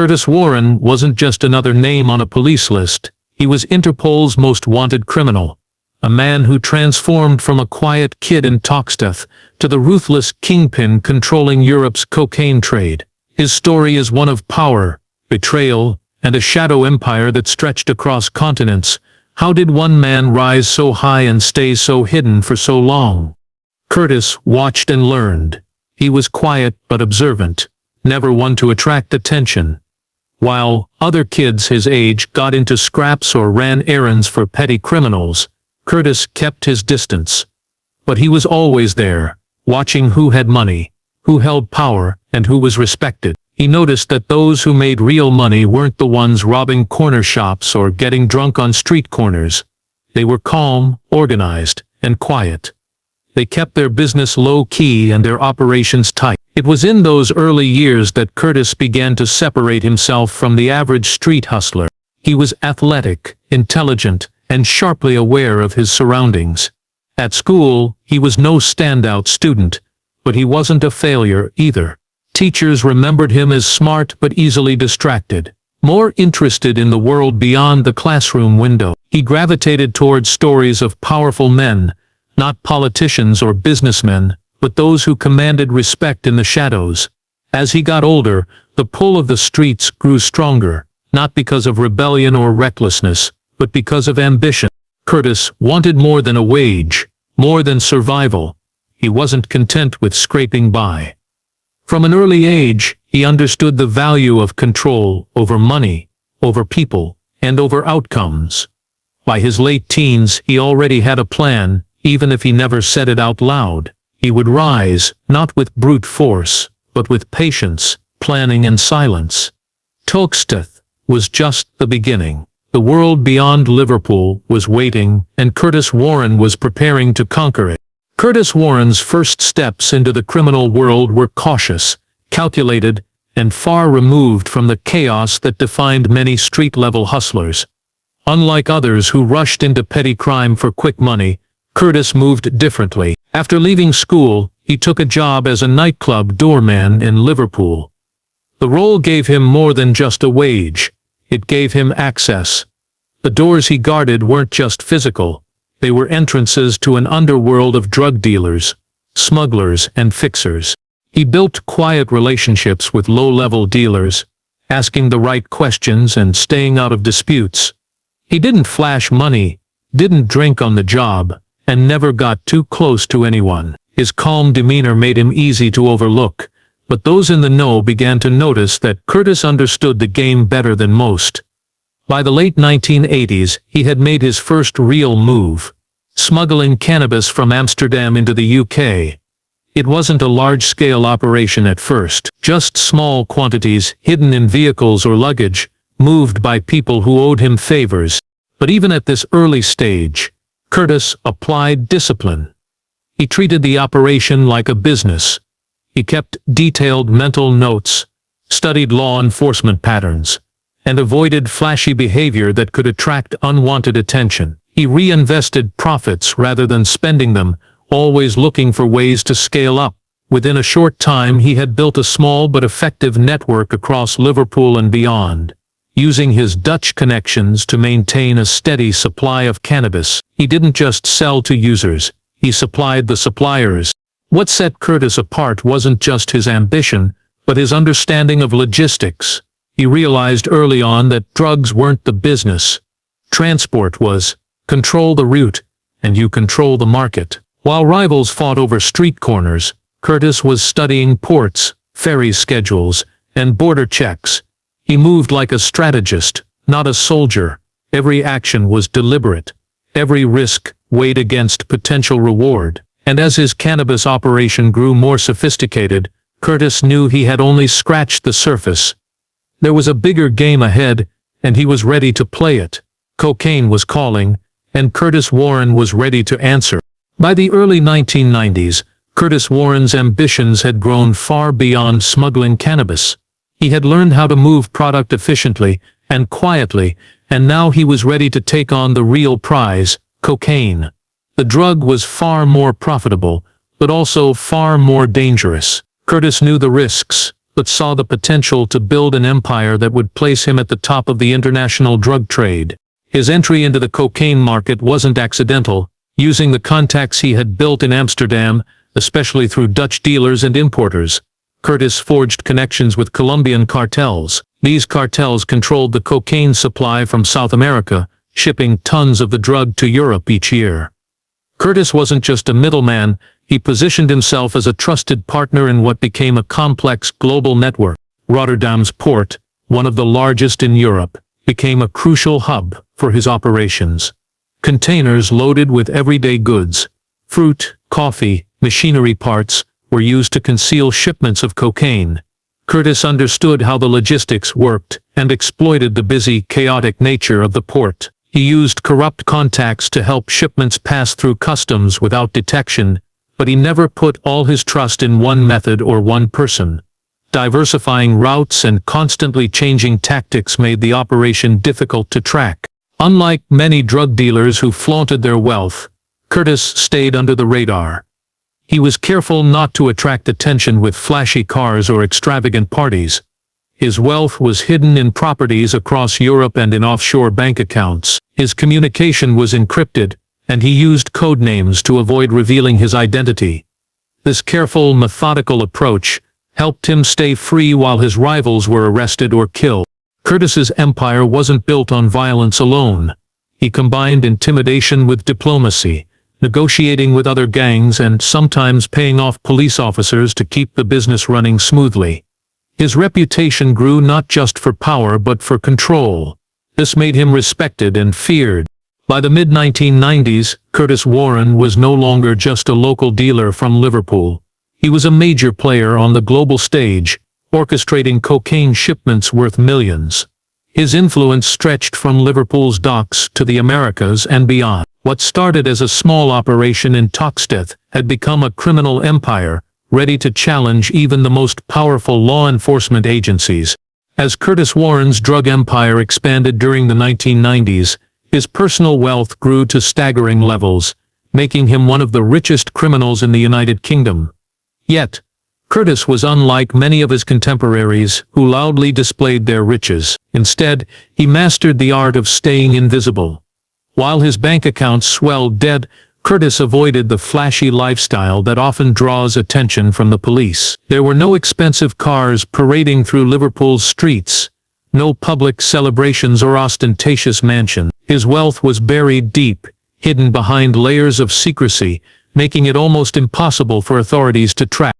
Curtis Warren wasn't just another name on a police list. He was Interpol's most wanted criminal. A man who transformed from a quiet kid in Toxteth to the ruthless kingpin controlling Europe's cocaine trade. His story is one of power, betrayal, and a shadow empire that stretched across continents. How did one man rise so high and stay so hidden for so long? Curtis watched and learned. He was quiet but observant, never one to attract attention. While other kids his age got into scraps or ran errands for petty criminals, Curtis kept his distance. But he was always there, watching who had money, who held power, and who was respected. He noticed that those who made real money weren't the ones robbing corner shops or getting drunk on street corners. They were calm, organized, and quiet. They kept their business low-key and their operations tight. It was in those early years that Curtis began to separate himself from the average street hustler. He was athletic, intelligent, and sharply aware of his surroundings. At school, he was no standout student, but he wasn't a failure either. Teachers remembered him as smart but easily distracted, more interested in the world beyond the classroom window. He gravitated towards stories of powerful men, not politicians or businessmen, but those who commanded respect in the shadows. As he got older, the pull of the streets grew stronger, not because of rebellion or recklessness, but because of ambition. Curtis wanted more than a wage, more than survival. He wasn't content with scraping by. From an early age, he understood the value of control over money, over people, and over outcomes. By his late teens, he already had a plan, even if he never said it out loud. He would rise, not with brute force, but with patience, planning and silence. Toxteth was just the beginning. The world beyond Liverpool was waiting, and Curtis Warren was preparing to conquer it. Curtis Warren's first steps into the criminal world were cautious, calculated, and far removed from the chaos that defined many street-level hustlers. Unlike others who rushed into petty crime for quick money, Curtis moved differently. After leaving school, he took a job as a nightclub doorman in Liverpool. The role gave him more than just a wage. It gave him access. The doors he guarded weren't just physical. They were entrances to an underworld of drug dealers, smugglers, and fixers. He built quiet relationships with low-level dealers, asking the right questions and staying out of disputes. He didn't flash money, didn't drink on the job, and never got too close to anyone. His calm demeanor made him easy to overlook, but those in the know began to notice that Curtis understood the game better than most. By the late 1980s, he had made his first real move, smuggling cannabis from Amsterdam into the UK. It wasn't a large-scale operation at first, just small quantities hidden in vehicles or luggage, moved by people who owed him favors. But even at this early stage, Curtis applied discipline. He treated the operation like a business. He kept detailed mental notes, studied law enforcement patterns, and avoided flashy behavior that could attract unwanted attention. He reinvested profits rather than spending them, always looking for ways to scale up. Within a short time, he had built a small but effective network across Liverpool and beyond. Using his Dutch connections to maintain a steady supply of cannabis, he didn't just sell to users, he supplied the suppliers. What set Curtis apart wasn't just his ambition, but his understanding of logistics. He realized early on that drugs weren't the business. Transport was. Control the route, and you control the market. While rivals fought over street corners, Curtis was studying ports, ferry schedules, and border checks. He moved like a strategist, not a soldier. Every action was deliberate. Every risk weighed against potential reward. And as his cannabis operation grew more sophisticated, Curtis knew he had only scratched the surface. There was a bigger game ahead, and he was ready to play it. Cocaine was calling, and Curtis Warren was ready to answer. By the early 1990s, Curtis Warren's ambitions had grown far beyond smuggling cannabis. He had learned how to move product efficiently and quietly, and now he was ready to take on the real prize, cocaine. The drug was far more profitable, but also far more dangerous. Curtis knew the risks, but saw the potential to build an empire that would place him at the top of the international drug trade. His entry into the cocaine market wasn't accidental. Using the contacts he had built in Amsterdam, especially through Dutch dealers and importers, Curtis forged connections with Colombian cartels. These cartels controlled the cocaine supply from South America, shipping tons of the drug to Europe each year. Curtis wasn't just a middleman, he positioned himself as a trusted partner in what became a complex global network. Rotterdam's port, one of the largest in Europe, became a crucial hub for his operations. Containers loaded with everyday goods, fruit, coffee, machinery parts, were used to conceal shipments of cocaine. Curtis understood how the logistics worked and exploited the busy, chaotic nature of the port. He used corrupt contacts to help shipments pass through customs without detection, but he never put all his trust in one method or one person. Diversifying routes and constantly changing tactics made the operation difficult to track. Unlike many drug dealers who flaunted their wealth, Curtis stayed under the radar. He was careful not to attract attention with flashy cars or extravagant parties. His wealth was hidden in properties across Europe and in offshore bank accounts. His communication was encrypted, and he used code names to avoid revealing his identity. This careful, methodical approach helped him stay free while his rivals were arrested or killed. Curtis's empire wasn't built on violence alone. He combined intimidation with diplomacy, negotiating with other gangs and sometimes paying off police officers to keep the business running smoothly. His reputation grew not just for power but for control. This made him respected and feared. By the mid-1990s, Curtis Warren was no longer just a local dealer from Liverpool. He was a major player on the global stage, orchestrating cocaine shipments worth millions. His influence stretched from Liverpool's docks to the Americas and beyond. What started as a small operation in Toxteth had become a criminal empire, ready to challenge even the most powerful law enforcement agencies. As Curtis Warren's drug empire expanded during the 1990s, his personal wealth grew to staggering levels, making him one of the richest criminals in the United Kingdom. Yet, Curtis was unlike many of his contemporaries who loudly displayed their riches. Instead, he mastered the art of staying invisible. While his bank accounts swelled dead, Curtis avoided the flashy lifestyle that often draws attention from the police. There were no expensive cars parading through Liverpool's streets, no public celebrations or ostentatious mansions. His wealth was buried deep, hidden behind layers of secrecy, making it almost impossible for authorities to track.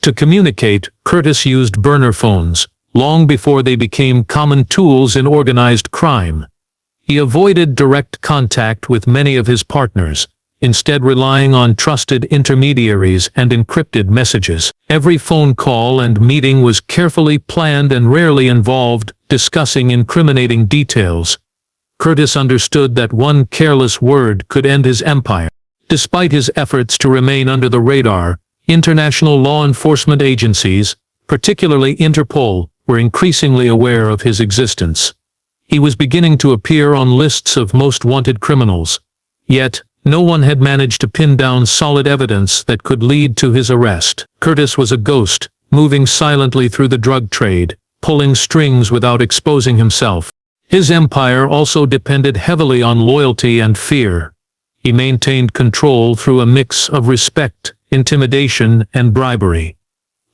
To communicate, Curtis used burner phones, long before they became common tools in organized crime. He avoided direct contact with many of his partners, instead relying on trusted intermediaries and encrypted messages. Every phone call and meeting was carefully planned and rarely involved discussing incriminating details. Curtis understood that one careless word could end his empire. Despite his efforts to remain under the radar, international law enforcement agencies, particularly Interpol, were increasingly aware of his existence. He was beginning to appear on lists of most wanted criminals. Yet, no one had managed to pin down solid evidence that could lead to his arrest. Curtis was a ghost, moving silently through the drug trade, pulling strings without exposing himself. His empire also depended heavily on loyalty and fear. He maintained control through a mix of respect, intimidation, and bribery.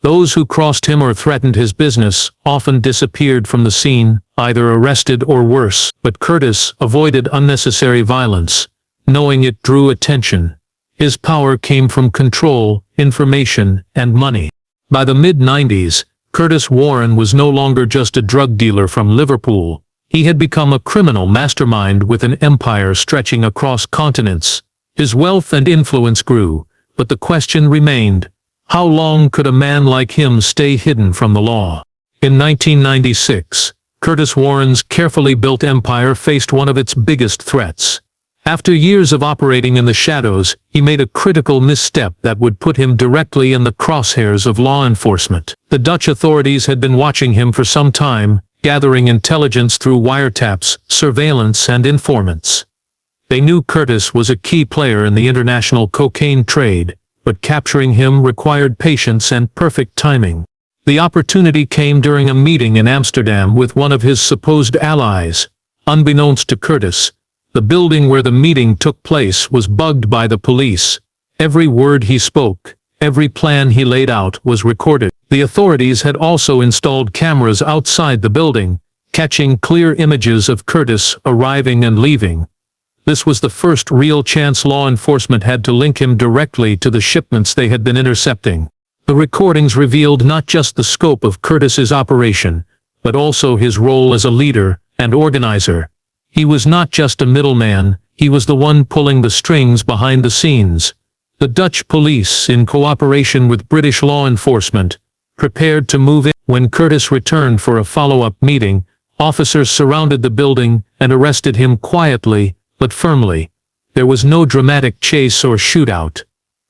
Those who crossed him or threatened his business often disappeared from the scene, either arrested or worse. But Curtis avoided unnecessary violence, knowing it drew attention. His power came from control, information, and money. By the mid-90s, Curtis Warren was no longer just a drug dealer from Liverpool. He had become a criminal mastermind with an empire stretching across continents. His wealth and influence grew, but the question remained: how long could a man like him stay hidden from the law? In 1996, Curtis Warren's carefully built empire faced one of its biggest threats. After years of operating in the shadows, he made a critical misstep that would put him directly in the crosshairs of law enforcement. The Dutch authorities had been watching him for some time, gathering intelligence through wiretaps, surveillance, and informants. They knew Curtis was a key player in the international cocaine trade, but capturing him required patience and perfect timing. The opportunity came during a meeting in Amsterdam with one of his supposed allies. Unbeknownst to Curtis, the building where the meeting took place was bugged by the police. Every word he spoke, every plan he laid out was recorded. The authorities had also installed cameras outside the building, catching clear images of Curtis arriving and leaving. This was the first real chance law enforcement had to link him directly to the shipments they had been intercepting. The recordings revealed not just the scope of Curtis's operation, but also his role as a leader and organizer. He was not just a middleman, he was the one pulling the strings behind the scenes. The Dutch police, in cooperation with British law enforcement, prepared to move in. When Curtis returned for a follow-up meeting, officers surrounded the building and arrested him quietly, but firmly. There was no dramatic chase or shootout.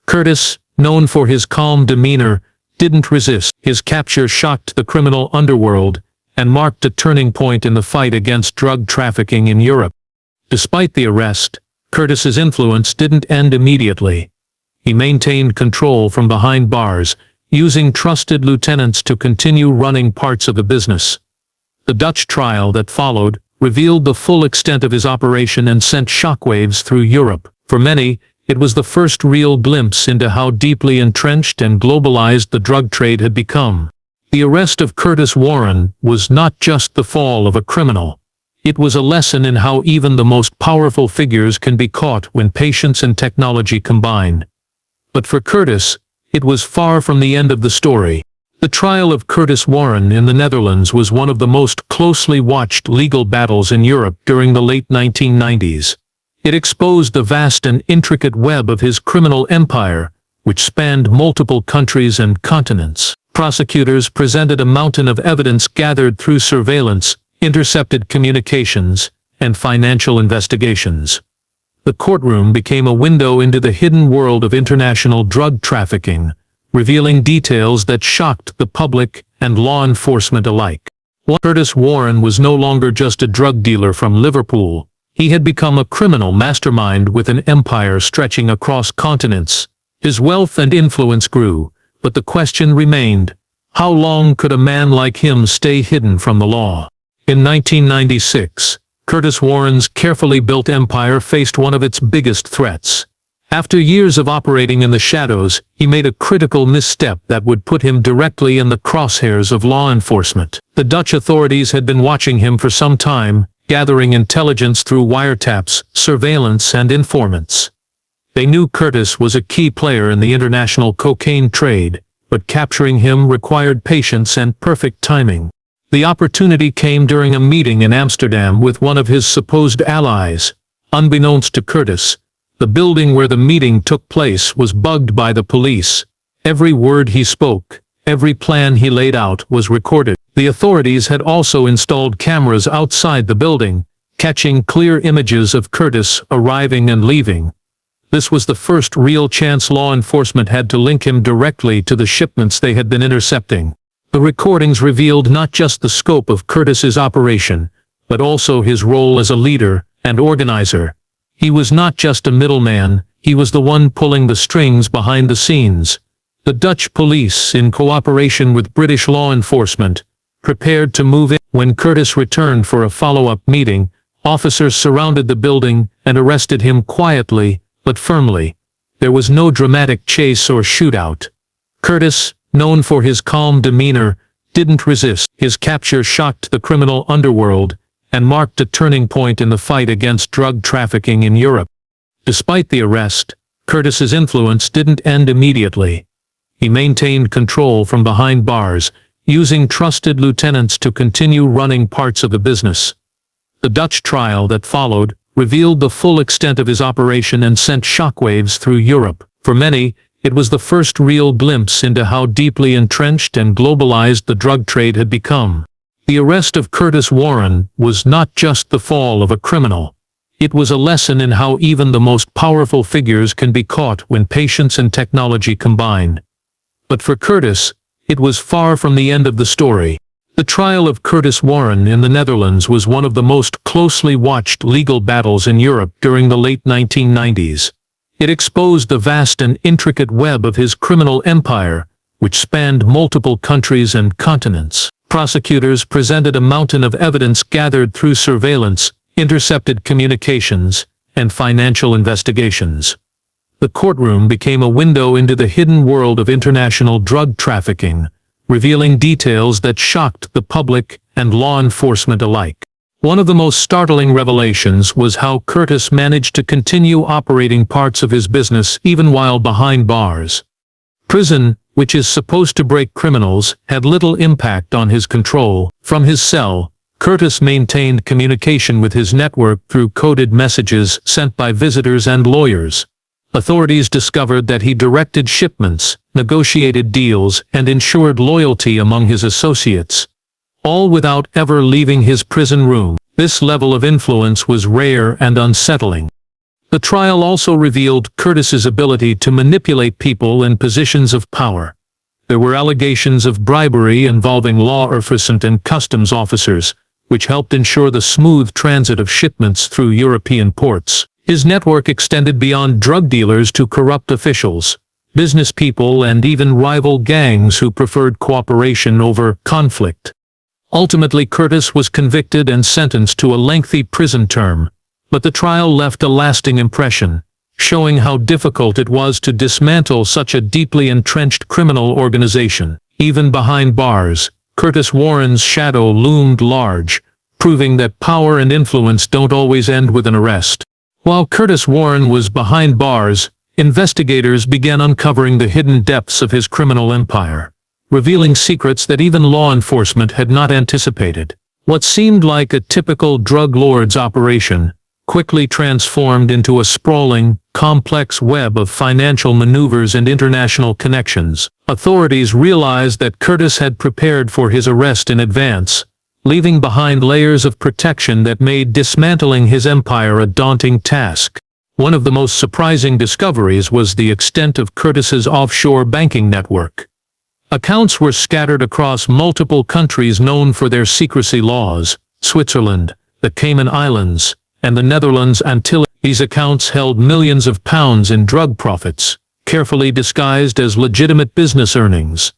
Curtis, known for his calm demeanor, didn't resist. His capture shocked the criminal underworld and marked a turning point in the fight against drug trafficking in Europe. Despite the arrest, Curtis's influence didn't end immediately. He maintained control from behind bars, using trusted lieutenants to continue running parts of the business. The Dutch trial that followed revealed the full extent of his operation and sent shockwaves through Europe. For many, it was the first real glimpse into how deeply entrenched and globalized the drug trade had become. The arrest of Curtis Warren was not just the fall of a criminal. It was a lesson in how even the most powerful figures can be caught when patience and technology combine. But for Curtis, it was far from the end of the story. The trial of Curtis Warren in the Netherlands was one of the most closely watched legal battles in Europe during the late 1990s. It exposed the vast and intricate web of his criminal empire, which spanned multiple countries and continents. Prosecutors presented a mountain of evidence gathered through surveillance, intercepted communications, and financial investigations. The courtroom became a window into the hidden world of international drug trafficking, revealing details that shocked the public and law enforcement alike. Curtis Warren was no longer just a drug dealer from Liverpool. He had become a criminal mastermind with an empire stretching across continents. His wealth and influence grew, but the question remained, how long could a man like him stay hidden from the law? In 1996, Curtis Warren's carefully built empire faced one of its biggest threats. After years of operating in the shadows, he made a critical misstep that would put him directly in the crosshairs of law enforcement. The Dutch authorities had been watching him for some time, gathering intelligence through wiretaps, surveillance, and informants. They knew Curtis was a key player in the international cocaine trade, but capturing him required patience and perfect timing. The opportunity came during a meeting in Amsterdam with one of his supposed allies. Unbeknownst to Curtis, the building where the meeting took place was bugged by the police. Every word he spoke, every plan he laid out was recorded. The authorities had also installed cameras outside the building, catching clear images of Curtis arriving and leaving. This was the first real chance law enforcement had to link him directly to the shipments they had been intercepting. The recordings revealed not just the scope of Curtis's operation, but also his role as a leader and organizer. He was not just a middleman, he was the one pulling the strings behind the scenes. The Dutch police, in cooperation with British law enforcement, prepared to move in. When Curtis returned for a follow-up meeting, officers surrounded the building and arrested him quietly, but firmly. There was no dramatic chase or shootout. Curtis, known for his calm demeanor, didn't resist. His capture shocked the criminal underworld and marked a turning point in the fight against drug trafficking in Europe. Despite the arrest, Curtis's influence didn't end immediately. He maintained control from behind bars, using trusted lieutenants to continue running parts of the business. The Dutch trial that followed revealed the full extent of his operation and sent shockwaves through Europe. For many, it was the first real glimpse into how deeply entrenched and globalized the drug trade had become. The arrest of Curtis Warren was not just the fall of a criminal. It was a lesson in how even the most powerful figures can be caught when patience and technology combine. But for Curtis, it was far from the end of the story. The trial of Curtis Warren in the Netherlands was one of the most closely watched legal battles in Europe during the late 1990s. It exposed the vast and intricate web of his criminal empire, which spanned multiple countries and continents. Prosecutors presented a mountain of evidence gathered through surveillance, intercepted communications, and financial investigations. The courtroom became a window into the hidden world of international drug trafficking, revealing details that shocked the public and law enforcement alike. One of the most startling revelations was how Curtis managed to continue operating parts of his business even while behind bars. Prison, which is supposed to break criminals, had little impact on his control. From his cell, Curtis maintained communication with his network through coded messages sent by visitors and lawyers. Authorities discovered that he directed shipments, negotiated deals, and ensured loyalty among his associates, all without ever leaving his prison room. This level of influence was rare and unsettling. The trial also revealed Curtis's ability to manipulate people in positions of power. There were allegations of bribery involving law enforcement and customs officers, which helped ensure the smooth transit of shipments through European ports. His network extended beyond drug dealers to corrupt officials, business people, and even rival gangs who preferred cooperation over conflict. Ultimately, Curtis was convicted and sentenced to a lengthy prison term, but the trial left a lasting impression, showing how difficult it was to dismantle such a deeply entrenched criminal organization. Even behind bars, Curtis Warren's shadow loomed large, proving that power and influence don't always end with an arrest. While Curtis Warren was behind bars, investigators began uncovering the hidden depths of his criminal empire, revealing secrets that even law enforcement had not anticipated. What seemed like a typical drug lord's operation quickly transformed into a sprawling, complex web of financial maneuvers and international connections. Authorities realized that Curtis had prepared for his arrest in advance, leaving behind layers of protection that made dismantling his empire a daunting task. One of the most surprising discoveries was the extent of Curtis's offshore banking network. Accounts were scattered across multiple countries known for their secrecy laws: Switzerland, the Cayman Islands, and the Netherlands Antilles. These accounts held millions of pounds in drug profits, carefully disguised as legitimate business earnings.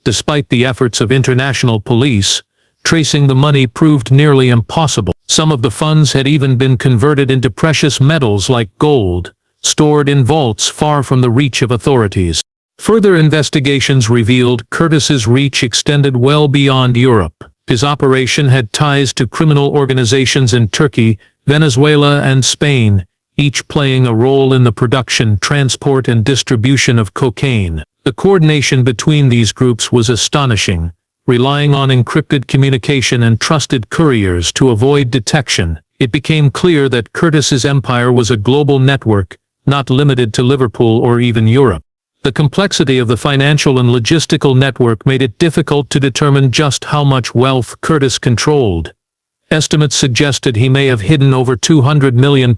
Despite the efforts of international police, tracing the money proved nearly impossible. Some of the funds had even been converted into precious metals like gold, stored in vaults far from the reach of authorities. Further investigations revealed Curtis's reach extended well beyond Europe. His operation had ties to criminal organizations in Turkey, Venezuela, and Spain, each playing a role in the production, transport, and distribution of cocaine. The coordination between these groups was astonishing, relying on encrypted communication and trusted couriers to avoid detection. It became clear that Curtis's empire was a global network, not limited to Liverpool or even Europe. The complexity of the financial and logistical network made it difficult to determine just how much wealth Curtis controlled. Estimates suggested he may have hidden over £200 million,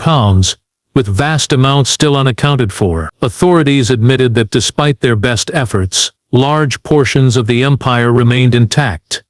with vast amounts still unaccounted for. Authorities admitted that despite their best efforts, large portions of the empire remained intact.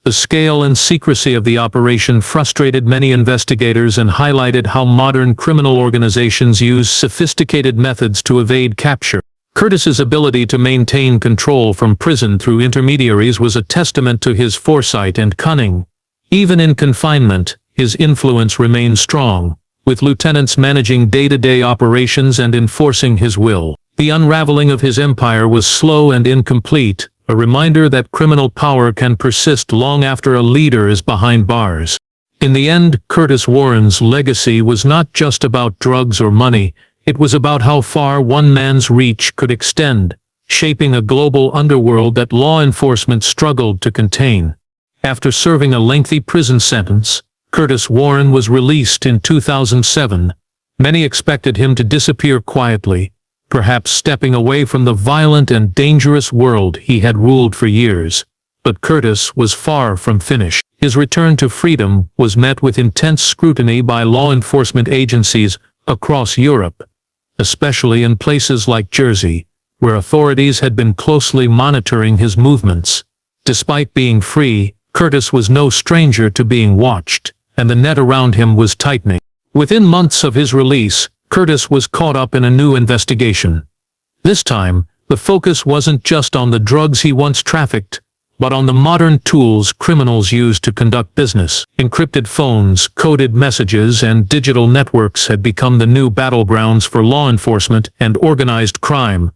The scale and secrecy of the operation frustrated many investigators and highlighted how modern criminal organizations use sophisticated methods to evade capture. Curtis's ability to maintain control from prison through intermediaries was a testament to his foresight and cunning. Even in confinement, his influence remained strong, with lieutenants managing day-to-day operations and enforcing his will. The unraveling of his empire was slow and incomplete, a reminder that criminal power can persist long after a leader is behind bars. In the end, Curtis Warren's legacy was not just about drugs or money. It was about how far one man's reach could extend, shaping a global underworld that law enforcement struggled to contain. After serving a lengthy prison sentence, Curtis Warren was released in 2007. Many expected him to disappear quietly, perhaps stepping away from the violent and dangerous world he had ruled for years. But Curtis was far from finished. His return to freedom was met with intense scrutiny by law enforcement agencies across Europe, especially in places like Jersey, where authorities had been closely monitoring his movements. Despite being free, Curtis was no stranger to being watched, and the net around him was tightening. Within months of his release, Curtis was caught up in a new investigation. This time, The focus wasn't just on the drugs he once trafficked, but on the modern tools criminals use to conduct business. Encrypted phones, coded messages, and digital networks had become the new battlegrounds for law enforcement and organized crime.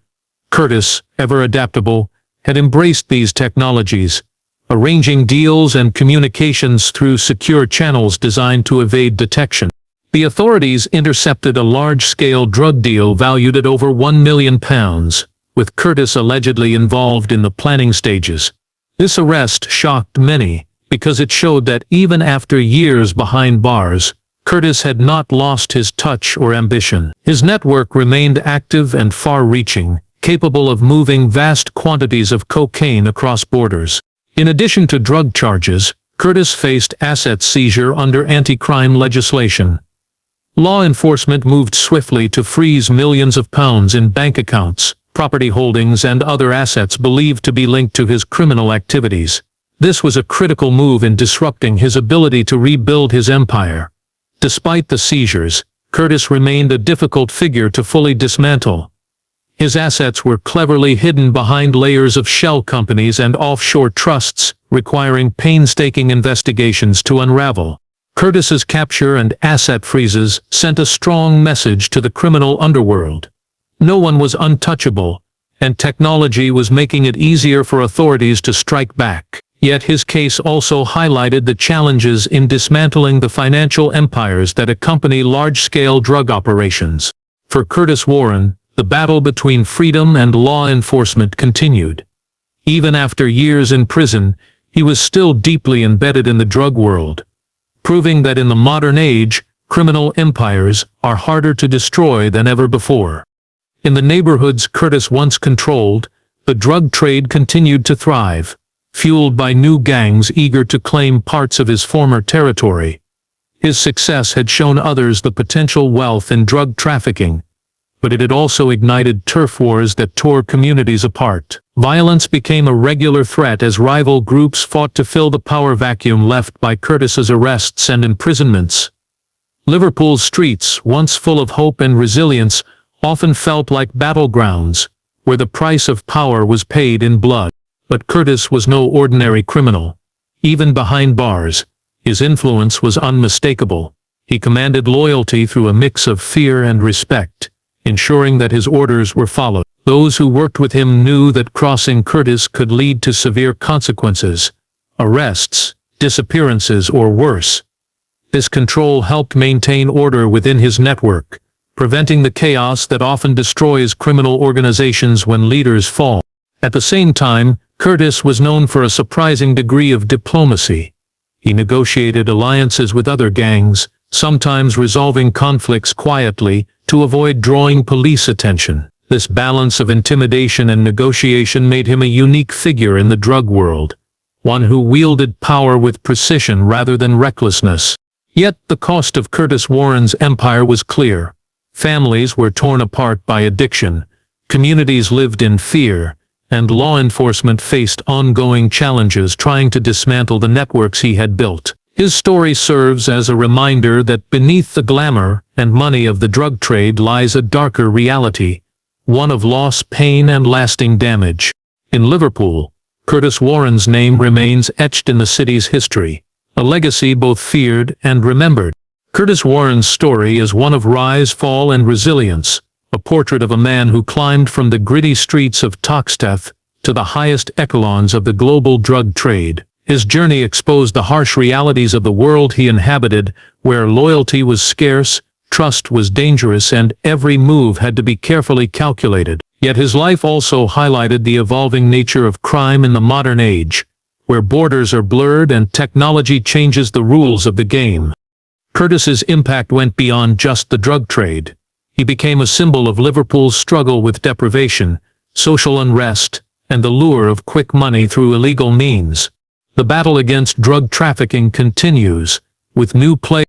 Curtis, ever adaptable, had embraced these technologies, arranging deals and communications through secure channels designed to evade detection. The authorities intercepted a large-scale drug deal valued at over £1 million, with Curtis allegedly involved in the planning stages. This arrest shocked many, because it showed that even after years behind bars, Curtis had not lost his touch or ambition. His network remained active and far-reaching, capable of moving vast quantities of cocaine across borders. In addition to drug charges, Curtis faced asset seizure under anti-crime legislation. Law enforcement moved swiftly to freeze millions of pounds in bank accounts, property holdings, and other assets believed to be linked to his criminal activities. This was a critical move in disrupting his ability to rebuild his empire. Despite the seizures, Curtis remained a difficult figure to fully dismantle. His assets were cleverly hidden behind layers of shell companies and offshore trusts, requiring painstaking investigations to unravel. Curtis's capture and asset freezes sent a strong message to the criminal underworld. No one was untouchable, and technology was making it easier for authorities to strike back. Yet his case also highlighted the challenges in dismantling the financial empires that accompany large-scale drug operations. For Curtis Warren, the battle between freedom and law enforcement continued. Even after years in prison, he was still deeply embedded in the drug world, proving that in the modern age, criminal empires are harder to destroy than ever before. In the neighborhoods Curtis once controlled, the drug trade continued to thrive, fueled by new gangs eager to claim parts of his former territory. His success had shown others the potential wealth in drug trafficking, but it had also ignited turf wars that tore communities apart. Violence became a regular threat as rival groups fought to fill the power vacuum left by Curtis's arrests and imprisonments. Liverpool's streets, once full of hope and resilience, often felt like battlegrounds, where the price of power was paid in blood. But Curtis was no ordinary criminal. Even behind bars, his influence was unmistakable. He commanded loyalty through a mix of fear and respect, ensuring that his orders were followed. Those who worked with him knew that crossing Curtis could lead to severe consequences, arrests, disappearances, or worse. This control helped maintain order within his network, preventing the chaos that often destroys criminal organizations when leaders fall. At the same time, Curtis was known for a surprising degree of diplomacy. He negotiated alliances with other gangs, sometimes resolving conflicts quietly to avoid drawing police attention. This balance of intimidation and negotiation made him a unique figure in the drug world, one who wielded power with precision rather than recklessness. Yet the cost of Curtis Warren's empire was clear. Families were torn apart by addiction, communities lived in fear, and law enforcement faced ongoing challenges trying to dismantle the networks he had built. His story serves as a reminder that beneath the glamour and money of the drug trade lies a darker reality, one of loss, pain, and lasting damage. In Liverpool, Curtis Warren's name remains etched in the city's history, a legacy both feared and remembered. Curtis Warren's story is one of rise, fall, and resilience, a portrait of a man who climbed from the gritty streets of Toxteth to the highest echelons of the global drug trade. His journey exposed the harsh realities of the world he inhabited, where loyalty was scarce, trust was dangerous, and every move had to be carefully calculated. Yet his life also highlighted the evolving nature of crime in the modern age, where borders are blurred and technology changes the rules of the game. Curtis's impact went beyond just the drug trade. He became a symbol of Liverpool's struggle with deprivation, social unrest, and the lure of quick money through illegal means. The battle against drug trafficking continues, with new players